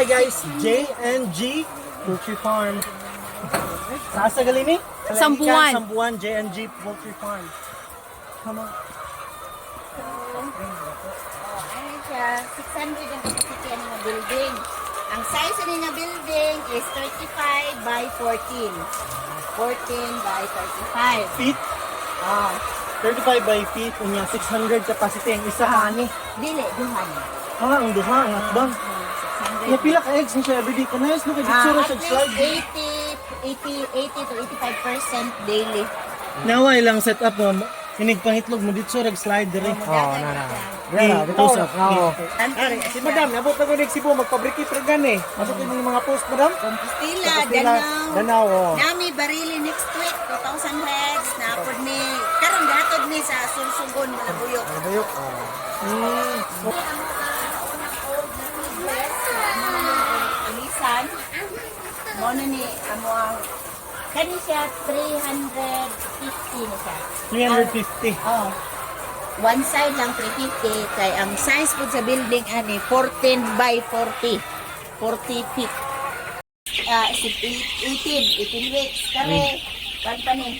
Hi guys, J&G Poultry Farm. Saan sa gali ni? Sambuan. Sambuan, J&G Poultry Farm. Come on. Ano siya, 600 ang capacity ng mga building. Ang size ng mga building is 35 by 14. 14 by 35. Feet, Oh, 35 by feet, unya 600 capacity ang isa ani. dili, duhan. Ang duha, ang atbang. 600. Pila ka eggs ni siya everyday. Kanayos no kay ditsura sa At slide. least 80 to 85% daily. Naway lang set up mo. Kinig pangitlog mo dito rag slide dire. Oh, Yeah, dito sa. Si Madam, nabot na ko ni Cebu, magpabrikit rin gan eh. Masok yung mga post, Madam. Compostela, Compostela, Danau. Danau, oh. Nami barili next week 2,000 heads na pod ni karon gatod ni sa Sursugon Malabuyok. Bayok. Alisan. Mo na ni amo ang kani siya 350 na siya. 350. Oh. One side lang 350 kay ang size po sa building ani 14 by 40. 40 feet. 18 weeks kare kan pa ni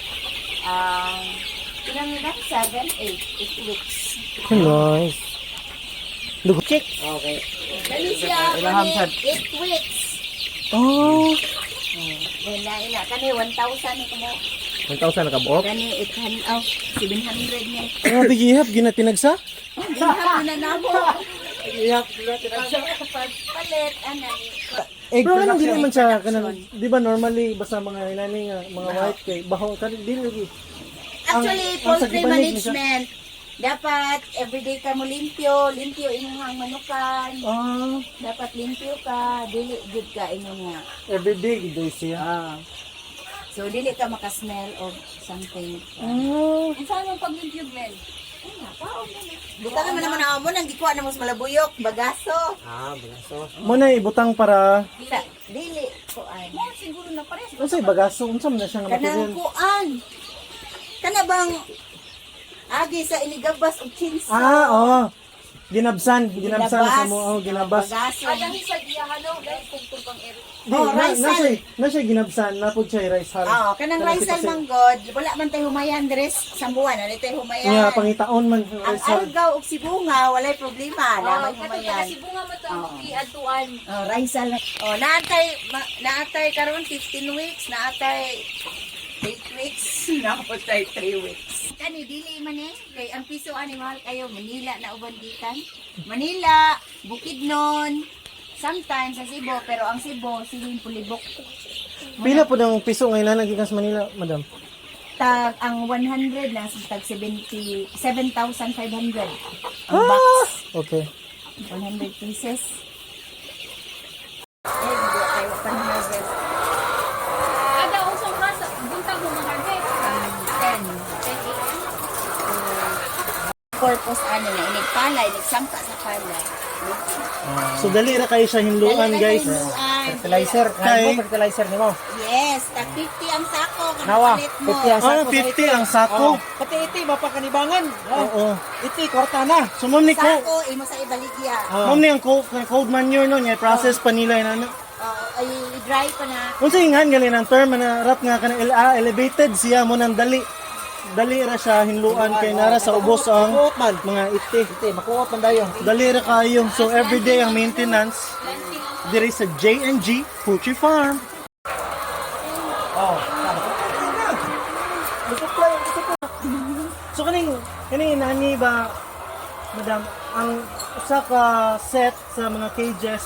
ilang na 7 8 weeks. Nice. Dugo check. Okay. Dali siya Ilaham kani sad. 8 weeks. Oh. Ila kani 1,000 ni kumo. 1,000 na kabuok. Kani 800 700 niya. Ano bigihap ginatinagsa? Diha na namo. Iyak. Palit ana ni. Egg Pero anong dili production. man siya kanang di ba normally basta mga inani nga mga white kay baho kan dili lagi. Actually, ang poultry sagibanig ni siya. management. Dapat everyday ka mo limpyo imong manukan. Ah, Dapat limpyo ka, dili good ka imong nga. everyday gid siya. So dili ka maka-smell of something. Ah, Saan mo paglimpyo, Glenn? Buta naman ako mo nang gikuha na mas malabuyok, bagaso. Bagaso. mo na ibutang para Dili kuan. Siguro na pares. unsay bagaso unsa man na siya nga Kanang material? kuan. Kana bang agi sa inigabas og chinsa. Ah, oh. Ginabsan sa mo, oh, ginabas. Bagaso. sa giyahano, dahil tungtong pang eri. Di, Oh, rice hull. na siya ginabsan, napod siya rice hull. Oo, kanang rice hull manggod, wala man tay humayan dres sambuan, wala tay humayan. Yeah, pangitaon man Ang rice hull. algaw ug sibunga, walay problema, lamay humayan. Kasi bunga mo ito ang iadtuan. Oh, rice hull. Oh, naatay karon 15 weeks, naatay 8 weeks, naatay 3 weeks. Kani dili man kay ang piso ani mahal kayo Manila na uban gikan. Manila, Bukidnon, sometimes sa Cebu, pero ang Cebu siling pulibok. Pila po ng piso ngayon na gikas Manila, madam? Tag ang 100 na tag 7,500 ang box. Okay. 100 pieces. Eh, hindi kayo pan-harvest. Kada usong rasa, buntag mo mag-harvest. 10 purpose ano na, inigpalay, inigsangka sa palay. So dali ra kayo sa hinluan, guys. Fertilizer. Kay- Fertilizer ni mo. Yes, tag 50 ang sako. Kung Nawa, palit mo. 50 ang Ah, 50 ang sako. Pati iti, mapakanibangan. Oo. Iti, kwarta na. So ma'am ni ko, Sako, imo sa ibaligya. ma'am ni ang cold manure no, niya process pa nila ina. Ay, i-dry pa na. Unsa ingan gali ang term na rap nga kanang elevated siya mo nang dali. Dali ra siya hinluan kay nara sa ubos ang Makuot man. mga iti. Iti, makuot man dayo. Dali ra kayo. So everyday ang maintenance diri sa J&G Poultry Farm. Oh. So kaning nani ba madam ang usa ka set sa mga cages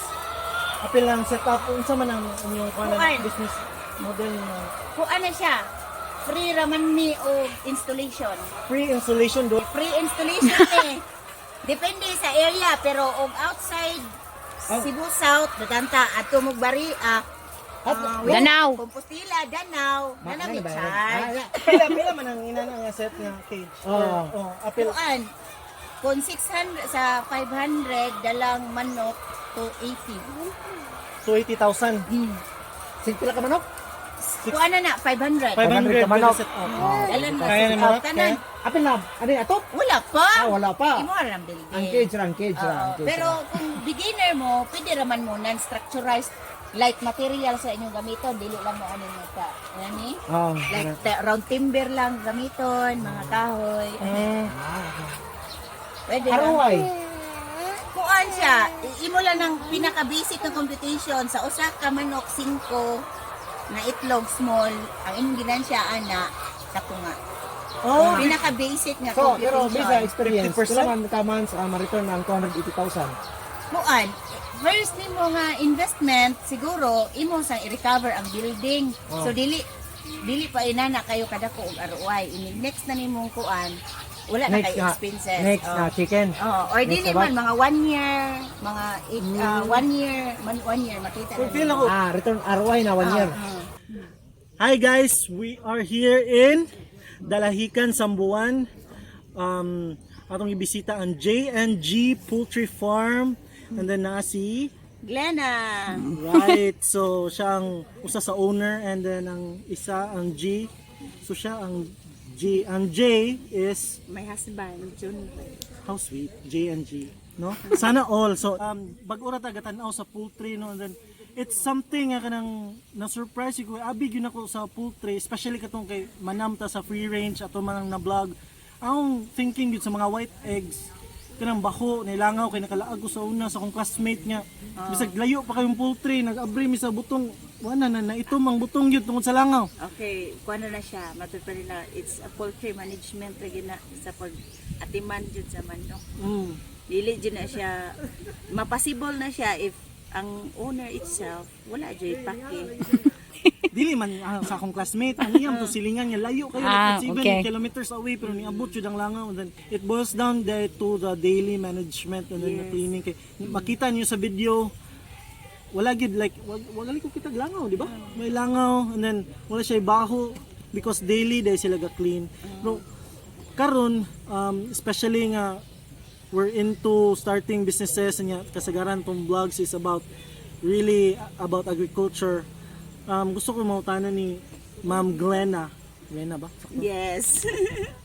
apil lang setup unsa man ang inyong kanang Kuan. business model na Kung ano siya, free raman mi o installation. free installation do Free installation eh. Depende sa area, pero og outside Cebu South, datanta ato mo bari Danau. Compostela, Danau, nanami charge. pila man ang ina nga set nga cage. Oh. Apil Kuan, kung 600 sa 500 dalang manok to 80. to 80,000. Sigpila ka manok? Kuan na 500. 500 ka manok. set up. Dalan mo Kaya ni sa manok, tanan. Apil na, ano yung ato? Wala pa. Wala pa. Imo lang building. Ang cage ra. Pero kung beginner mo, pwede raman mo non-structurized light material sa inyong gamiton, dili lang mo ano mo ka. Ani? Like round timber lang gamiton, mga kahoy. Pwede lang. Aruay. Kuan siya, imo lang ng pinaka-basic ng computation sa usa ka manok 5 na itlog small, ang imong ginansya ana katunga. Pinaka-basic nga So, pero computation. bisa experience, kailangan ka months ma-return ng 280,000. Kuan, first nimo nga investment siguro imo sang i-recover ang building. So dili pa inana kayo kadako og ROI. Ini next na nimong kuan, wala na kayo expenses. Next na chicken. Or dili man mga 1 year, mga 1 year, 1 year makita na. Fulfill ako. Return ROI na 1 year. Hi guys, we are here in Dalahican, Sambuan. Atong ibisita ang J&G Poultry Farm. And then na si Glenna. right. So siya ang usa sa owner and then ang isa ang G. So siya ang G. Ang J is My husband, June. how sweet, J&G, no? Sana all. So bag-ora ta gatanaw sa poultry, no, and then it's something nga kanang na surprise ko abi gyud ako sa poultry, especially katong kay manam ta sa free range ato manang na vlog. Ang thinking gyud sa mga white eggs kanang baho nilangaw kay nakalaag ko sa una sa akong classmate nga bisag layo pa kayong poultry nag-abri mi sa butong wala na itom ang butong gyud tungod sa langaw. Okay, kuano na siya, matutuloy na, it's a poultry management lagi na sa pag-atiman jud sa manok. Dili jud na siya, mapasible na siya if ang owner itself, wala jud pake. Dili man sa akong classmate ang iyang to silingan nga layo kayo like 7 kilometers away pero niabot jud ang langaw and then it boils down there to the daily management and then the cleaning kay makita niyo sa video wala gid like wala ko kita langaw di ba may langaw and then wala siya baho because daily day sila ga clean pero karon especially nga we're into starting businesses and kasagaran tong vlogs is about really about agriculture. Gusto ko mautanan ni Ma'am Glenna. Glenna ba? Yes.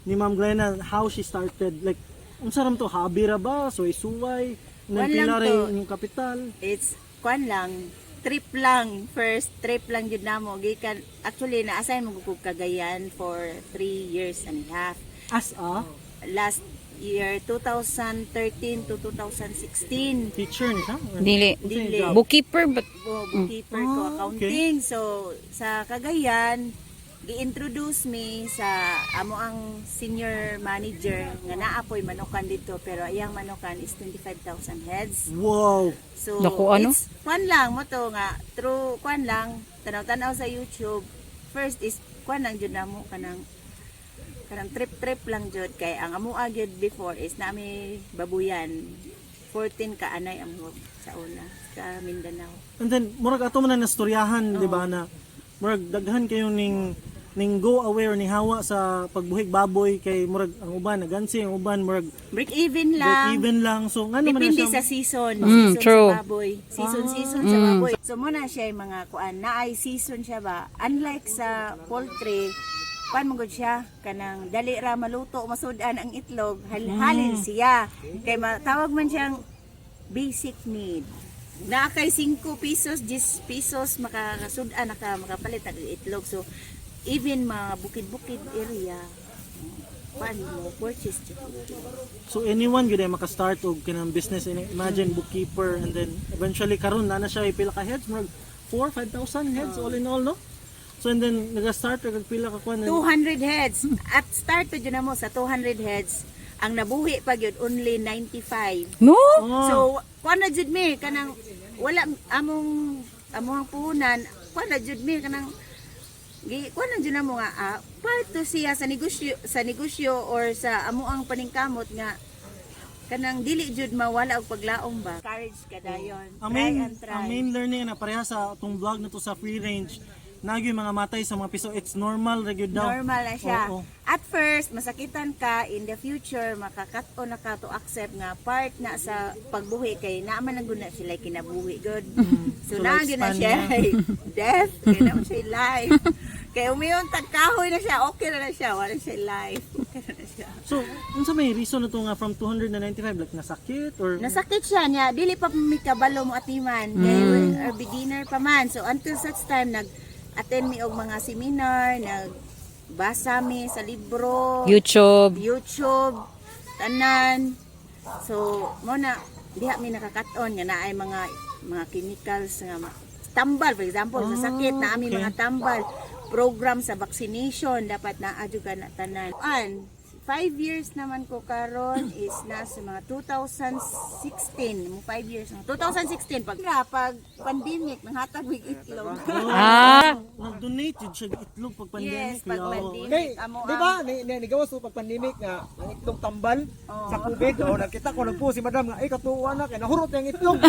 Ni Ma'am Glenna, how she started. Like, unsa ram to? Hobby ra ba? Suway-suway? One lang Nagpila to. yung kapital? It's kwan lang, trip lang, first trip lang jud namo gikan actually na-assign mo ko Cagayan for 3 years and a half. As a Last year 2013 to 2016. teacher ni siya? Dili. Dili. Bookkeeper but Bookkeeper ko accounting. So sa Cagayan gi-introduce me sa amo ang senior manager nga naapoy manukan dito pero iyang manukan is 25,000 heads. Wow! So Naku, ano? it's kwan lang mo to nga through kwan lang tanaw-tanaw sa YouTube. First is kwan lang jud namo kanang trip lang jud kay ang amo gyud before is nami babuyan 14 ka anay amo sa una sa Mindanao. And then, murag ato man na nastoryahan, di ba, na murag daghan kayo ning go away or ning hawa sa pagbuhig baboy kay murag ang uban nagansi ang uban murag Break even break lang. even lang. So, nga naman na Depende siya. sa season. true. Sa baboy. Season sa baboy. So muna siya yung mga kuan. Naay season siya ba? Unlike sa poultry, kuan mo gud siya kanang dali ra maluto masudan ang itlog halin siya kay matawag man siyang basic need na kay 5 pesos 10 pesos makakasudan makapalit ang itlog so even mga bukid-bukid area kuan mo purchase siya. So anyone gyud ay maka-start og kanang business. Imagine bookkeeper and then eventually karon na siya pila ka heads murag 4-5,000 heads all in all no. So and then nag-start og pila ka kuan 200 heads at start to jud namo sa 200 heads ang nabuhi pa gyud only 95. no. So kuan na jud mi kanang wala among puhunan kuan na jud mi kanang kuan na jud namo nga part to siya sa negosyo or sa amo ang paningkamot nga kanang dili jud mawala og paglaom ba courage kadayon try and try. Ang main learning na pareha sa atong vlog na to sa free range nagyoy mga matay sa mga piso it's normal ra gyud daw. Normal na siya. Oo. At first, masakitan ka, in the future, makakat-o na ka to accept nga part na sa pagbuhi kay naaman ang guna sila kinabuhi good. So, So, naagin na lifespan siya death, kaya naman siya life. Kaya umiyon tagkahoy na siya, okay na siya, wala siya life. Okay na siya. So, unsa may reason na to nga from 295 like nasakit or Nasakit siya niya, dili pa mi kabalo mo atiman, kaya we're beginner pa man. So until such time nag-attend mi og mga seminar, nagbasa mi sa libro, YouTube. tanan. So mo na diha mi nakakaton nga naay mga chemicals nga tambal, for example, sa sakit na ami mga tambal, program sa vaccination dapat naa-adyo ka na tanan. 5 years naman ko karon is nasa mga 2016, mo 5 years na. 2016 pag pandemic nanghatag mig itlog. nag-donate jud siya itlog pag pandemic. Yes, pag Yawa. pandemic. Kay, Amo di ba, nigawas mo pag pandemic nga, ang itlog tambal sa kubig. O, nakita ko, nagpo si madam nga, ay, katuwa na, kaya nahurot yung itlog.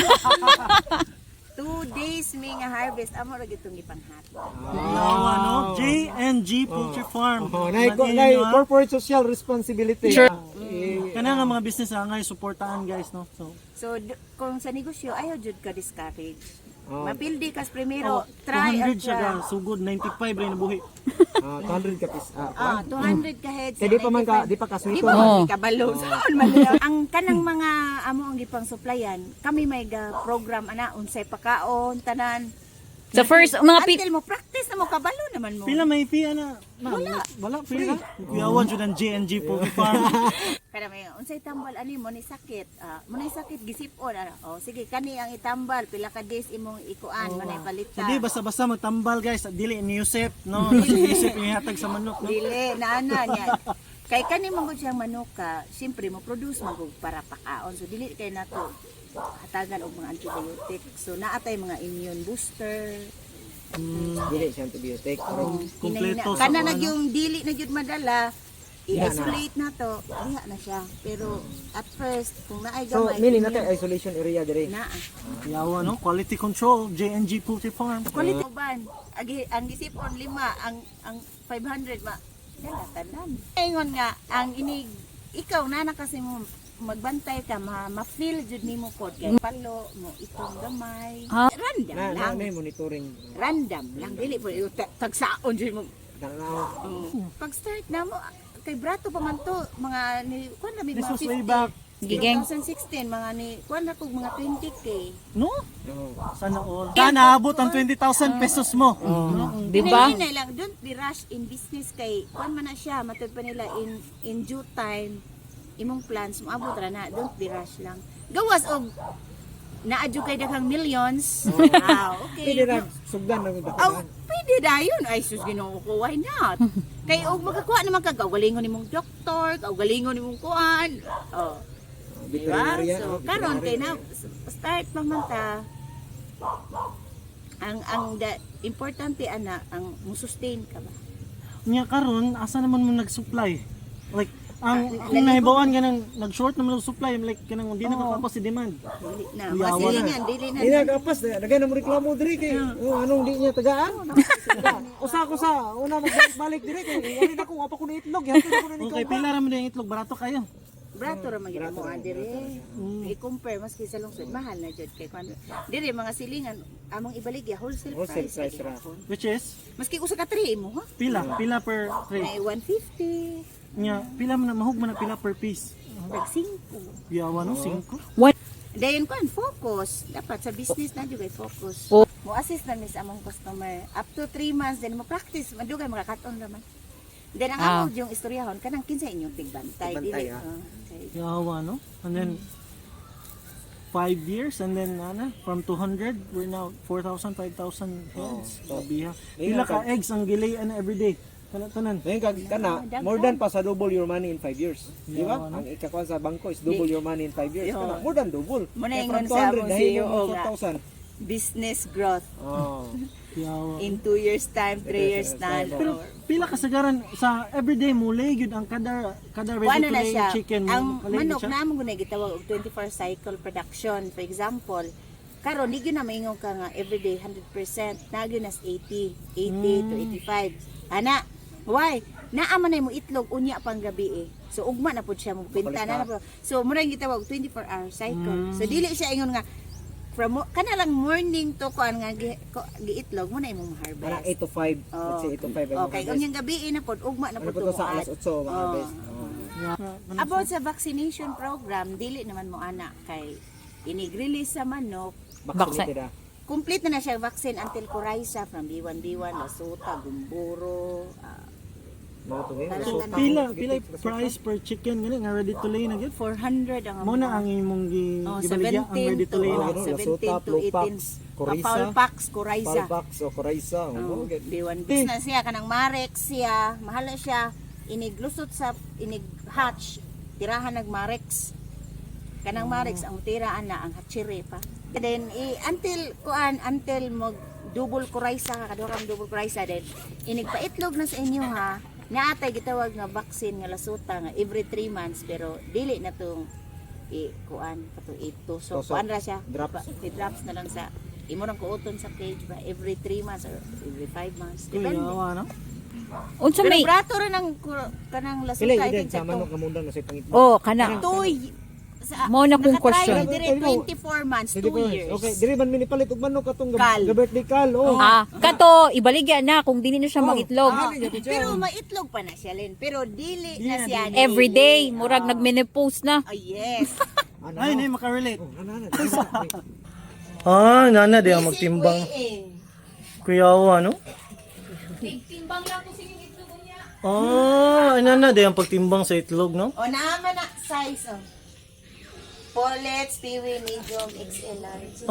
2 days may nga harvest amo ra gitong ipanghat. Yawa, no? J&G Poultry Farm. Na corporate social responsibility. Sure. Kana nga mga business nga suportahan guys, no? So, Kung sa negosyo ayaw jud ka discourage. Oh. Mapildi kas primero, try 200 at siya ga, sugod 95 rin nabuhi. 200 kapis. 200 ka heads. Kaya di pa man ka, di pa Di kaswito. ba Oo. kabalo? Saan man yun? Ang kanang mga amo ang gipang supplyan, kami may program ana unsay pakaon tanan. So first, mga Until mo practice na mo kabalo naman mo. Pila may fee ana? Wala pila. Yawan jud ang J&G Poultry Farm. Kada may unsay tambal ani mo ni sakit. Mo ni sakit gisip-on ana. Oh sige kani ang itambal pila ka days imong ikuan mo na palitan. Hindi basta-basta magtambal guys, dili ni Yusef, no? Dili Yusef ihatag sa manok, no? Dili na ana niya. Kay kani man gud siyang manok ka, syempre mo produce man gud para pakaon. So dili kay nato hatagan og mga antibiotic. So naatay mga immune booster. Dili siya antibiotic. Kompleto Kana sa ano? nag yung dili na gyud madala. I-isolate na to, diha na siya. Pero at first, kung naay So, gamay, mili natin isolation area dire. na. Yawa, no? Quality control, J&G Poultry Farm. Quality uban. Ang gisipon 5, ang 500 ma. Dala tanan. Ingon nga ang ikaw na kasi mo magbantay ka ma-feel jud nimo pod kay palo mo itong gamay. Random Na lang. may monitoring. Random lang dili po tagsaon jud mo. Tanaw. Pag start na mo kay brato pa man to mga ni kuan na This mga was way back. Gigeng. 2016 mga ni kuan na kog mga 20k. No? Oo. Sana all. Sana abot ang 20,000 pesos mo. Di ba? Hinay lang don't be rush in business kay kuan man na siya matud pa nila in due time imong plans moabot ra na don't be rush lang. Gawas og naadyo kay daghang millions. Okay. Pwede na sugdan ng Oh, dakahan. pwede dayon. Ay, sus, Ginoo ko, why not? Kay og makakuha naman ka, kaugalingon nimong doktor, kaugalingon nimong kuan. Oh, diba? Veterinarya. So, karon kay na start pa man ta. Ang importante ana ang mo-sustain ka ba? Nya karon asa naman mo nag-supply? Like ang kung nahibawan ka nang nag-short naman ng supply, like kanang hindi na kakapos si demand. Dili na. Yawa Masilingan, dili na. Di na kapas, dagay na mo reklamo dire kay anong di niya tagaan. Usa ko sa una magbalik dire kay ani na ko wa pa ko ni itlog, hatod ko na ni Okay, pila ra man yung itlog, barato kayo. Brato ra man gyud mo adire. I-compare maski sa lungsod mahal na jud kay kuan. Dire mga silingan among ibaligya wholesale Wholesale price. price ra. Which is Maski usa ka tray mo ha. pila per tray. May 150. Nya pila man mahug man na pila per piece. Tag 5. Yawa no 5. Dayon ko focus. Dapat sa business na jud kay focus. Oh. Mo assist na mis among customer up to 3 months then mo practice madugay makakaton raman. Then ang amo yung istoryahon kanang kinsa inyong tigbantay Tigbantay, dili. Okay. Yawa no. And then 5 years and then from 200 we're now 4,000 5,000 heads. Sabiha. Pila ka eggs ang gilayan every day. Tanan. Ngayon kana more than pa sa double your money in 5 years. Di ba? Yeah, Ang ikakuan sa bangko is double your money in 5 years. Kana more than double. Mo na Kaya ingon from sa 200 among dahil CEO mo nga. 4,000. Business growth Oh. Yawa. in 2 years time, 3 years time. Pero pila kasagaran sa everyday muli gyud ang kada ready Kuano to na lay siya. chicken Ang mo. manok na mo guna gitawag og 24 cycle production. For example, karon di gyud na maingon ka nga everyday 100%, na gyud nas 80 to 85. Ana, why? Naa man mo itlog unya pang gabi eh. So ugma na pud siya mo benta na po. So mura yung gitawag 24-hour cycle. So dili siya ingon nga for from kana lang morning to kuan nga giitlog mo na imong Para harvest. 8 to 5. Let's say 8 to 5. Okay, kung yung gabi na pod ugma na Ano pod po to sa alas 8 harvest. About sa vaccination program, dili naman mo ana kay inig-release sa manok. Vaccinated ah. Complete na siya vaccine until coryza from B1, Lasuta, Gumburo. Mga to ngayon. So, Pila price per chicken gani nga ready to lay na gyud. 400 ang Mo na ang imong gibaligya ang ready to lay na. 17 to 18 Coryza, Paulpax, coryza. Palpax o Coryza. Oh, B1 bis na siya kanang Marex siya, mahal na siya iniglusot sa inig-hatch, tirahan nag-Marex. Kanang Marex ang tiraan na ang hatchery pa. And then until mag double coryza ka kadurang double coryza then inigpaitlog na sa inyo ha. Naatay gitawag nga vaccine nga lasuta nga every 3 months pero dili na tong kato 8 so kuan ra siya Drops. drops na lang sa imo nang kuuton sa cage ba every 3 months or every 5 months Kuya, depende. no? Unsa Pero may brato ra ng kanang Pila lasuta I din think sa sa manok nga mundang na sa pangitlo. Oh, kana. Toy. Mao na kong question. Dire 24 months, 2 years. Okay, diri man minipalit og manok katong Kal. birthday kal. Oh. Kato ibaligya na kung dili na siya magitlog. Pero maitlog pa na siya Len. Pero dili na siya. Every day murag nagmenopause na. Oh, yes. Ay, nay makarelate. Ana. Nana di ang magtimbang. Kuyawa, no? Timbang lang ko sige itlog niya. Nana di ang pagtimbang sa itlog, no? O naman na size. Pullets, piwi, medium, XL large.